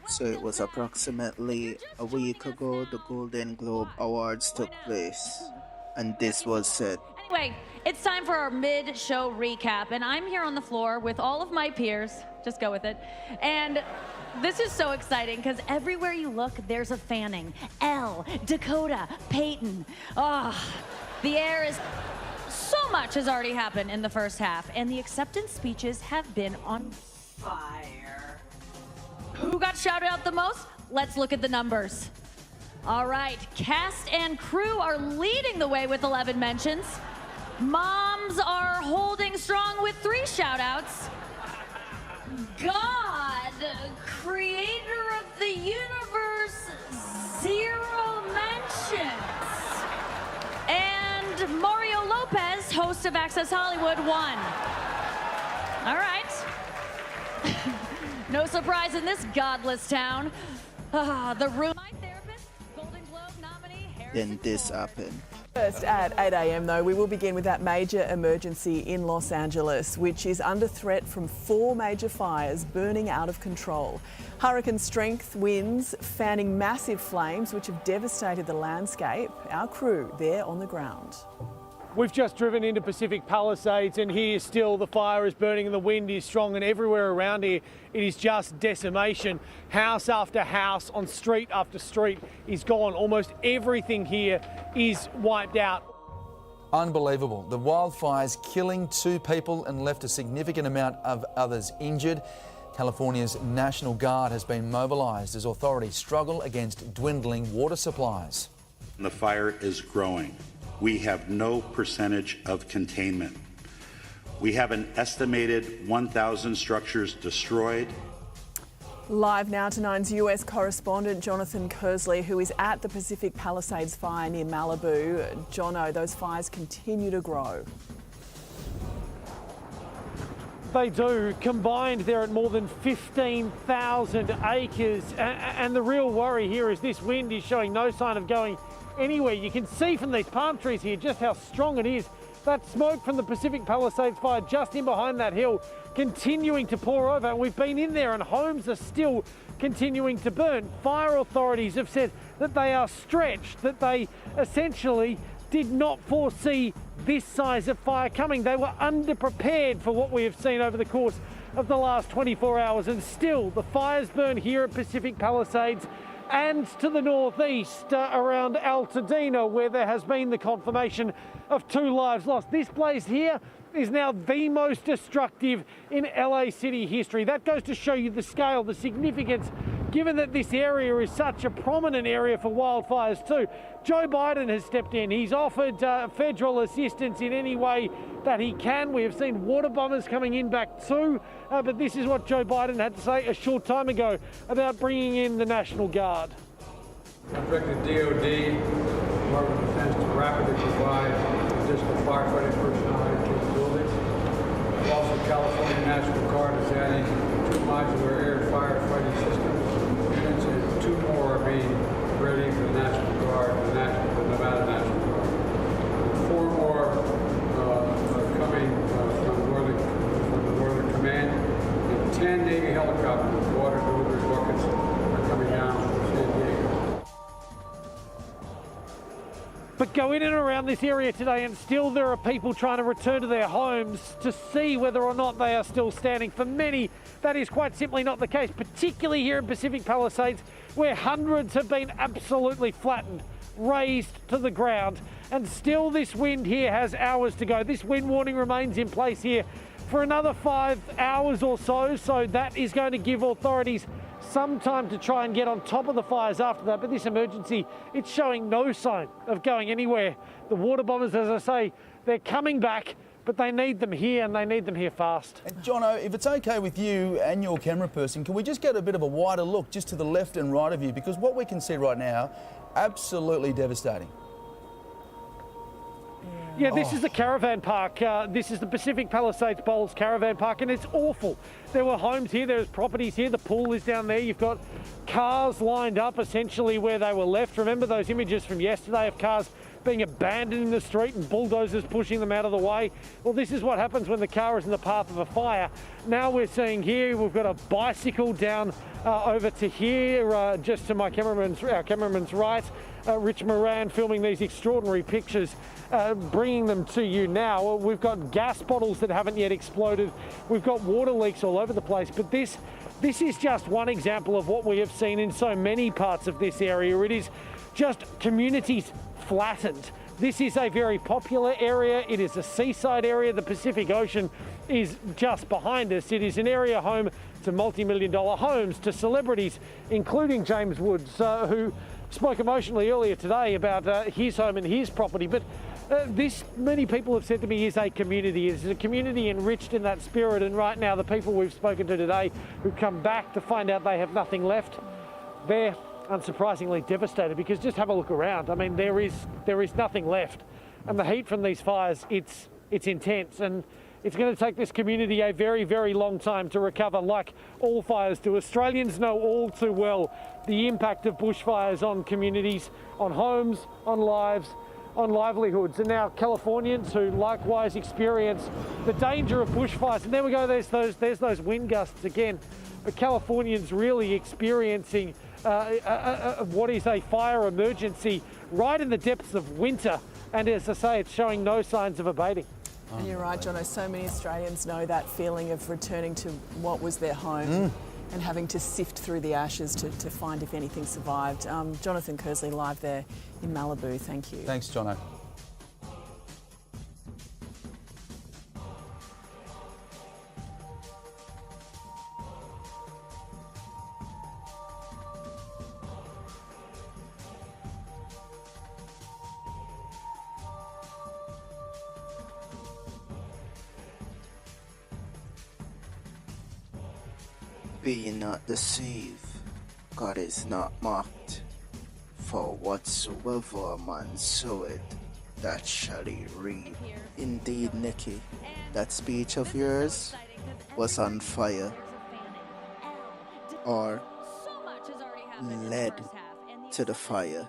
So it was approximately a week ago the Golden Globe Awards took place, and this was said. Anyway, it's time for our mid-show recap, and I'm here on the floor with all of my peers. Just go with it. And this is so exciting because everywhere you look, there's a fanning. Elle, Dakota, Peyton. The air is... So much has already happened in the first half, and the acceptance speeches have been on fire. Who got shouted out the most? Let's look at the numbers. All right, cast and crew are leading the way with 11 mentions. Moms are holding strong with 3 shout-outs. God, creator of the universe, 0 mentions. And Mario Lopez, host of Access Hollywood, 1. All right. No surprise in this godless town. The room. My therapist, Golden Globe nominee, Then this happened. First at 8 a.m. though, we will begin with that major emergency in Los Angeles, which is under threat from 4 major fires burning out of control. Hurricane strength winds fanning massive flames which have devastated the landscape. Our crew there on the ground. We've just driven into Pacific Palisades, and here still the fire is burning and the wind is strong, and everywhere around here it is just decimation. House after house on street after street is gone. Almost everything here is wiped out. Unbelievable. The wildfires killing 2 people and left a significant amount of others injured. California's National Guard has been mobilised as authorities struggle against dwindling water supplies. The fire is growing. We have no percentage of containment. We have an estimated 1,000 structures destroyed. Live now to Nine's US correspondent Jonathan Kersley, who is at the Pacific Palisades fire near Malibu. Jono, those fires continue to grow. They do. Combined, they're at more than 15,000 acres. And the real worry here is this wind is showing no sign of going anywhere. You can see from these palm trees here just how strong it is. That smoke from the Pacific Palisades fire just in behind that hill continuing to pour over. We've been in there and homes are still continuing to burn. Fire authorities have said that they are stretched, that they essentially did not foresee this size of fire coming. They were underprepared for what we have seen over the course of the last 24 hours, and still the fires burn here at Pacific Palisades and to the northeast around Altadena, where there has been the confirmation of 2 lives lost. This place here is now the most destructive in LA City history. That goes to show you the scale, the significance, given that this area is such a prominent area for wildfires too. Joe Biden has stepped in. He's offered federal assistance in any way that he can. We have seen water bombers coming in back too, but this is what Joe Biden had to say a short time ago about bringing in the National Guard. I directed DOD, Department of Defense, to rapidly provide additional firefighting personnel and capabilities. Also, California National Guard is adding 2 modular air firefighting systems units, and 2 more are being ready for the National Guard and the Nevada National Guard. 4 more are coming from the Northern Command, and 10 Navy helicopters with water delivery buckets are coming down from San Diego. But go in and around this area today and still there are people trying to return to their homes to see whether or not they are still standing. For many, that is quite simply not the case, particularly here in Pacific Palisades, where hundreds have been absolutely flattened, razed to the ground. And still this wind here has hours to go. This wind warning remains in place here for another 5 hours or so. So that is going to give authorities some time to try and get on top of the fires after that. But this emergency, it's showing no sign of going anywhere. The water bombers, as I say, they're coming back, but they need them here, and they need them here fast. And Jono, if it's okay with you and your camera person, can we just get a bit of a wider look just to the left and right of you? Because what we can see right now, absolutely devastating. Yeah, this is the caravan park. This is the Pacific Palisades Bowls caravan park, and it's awful. There were homes here, there's properties here, the pool is down there. You've got cars lined up essentially where they were left. Remember those images from yesterday of cars being abandoned in the street and bulldozers pushing them out of the way. Well, this is what happens when the car is in the path of a fire. Now we're seeing here, we've got a bicycle down over to here, just to our cameraman's right. Rich Moran filming these extraordinary pictures, bringing them to you now. We've got gas bottles that haven't yet exploded. We've got water leaks all over the place, but this is just one example of what we have seen in so many parts of this area. It is just communities flattened. This is a very popular area. It is a seaside area. The Pacific Ocean is just behind us. It is an area home to multi-million-dollar homes, to celebrities, including James Woods, who spoke emotionally earlier today about his home and his property. But this, many people have said to me, is a community. It's a community enriched in that spirit. And right now, the people we've spoken to today who come back to find out they have nothing left, they're unsurprisingly devastated, because just have a look around. I mean, there is nothing left. And the heat from these fires, it's intense. And it's going to take this community a very, very long time to recover, like all fires do. Australians know all too well the impact of bushfires on communities, on homes, on lives, on livelihoods. And now Californians who likewise experience the danger of bushfires. And there we go, there's those wind gusts again. But Californians really experiencing what is a fire emergency right in the depths of winter. And as I say, it's showing no signs of abating. And you're right, Jono, so many Australians know that feeling of returning to what was their home and having to sift through the ashes to find if anything survived. Jonathan Kersley live there in Malibu, thank you. Thanks, Jono. Be ye not deceived, God is not mocked. For whatsoever a man soweth, that shall he reap. Indeed, Nikki, that speech of yours was on fire, or led to the fire.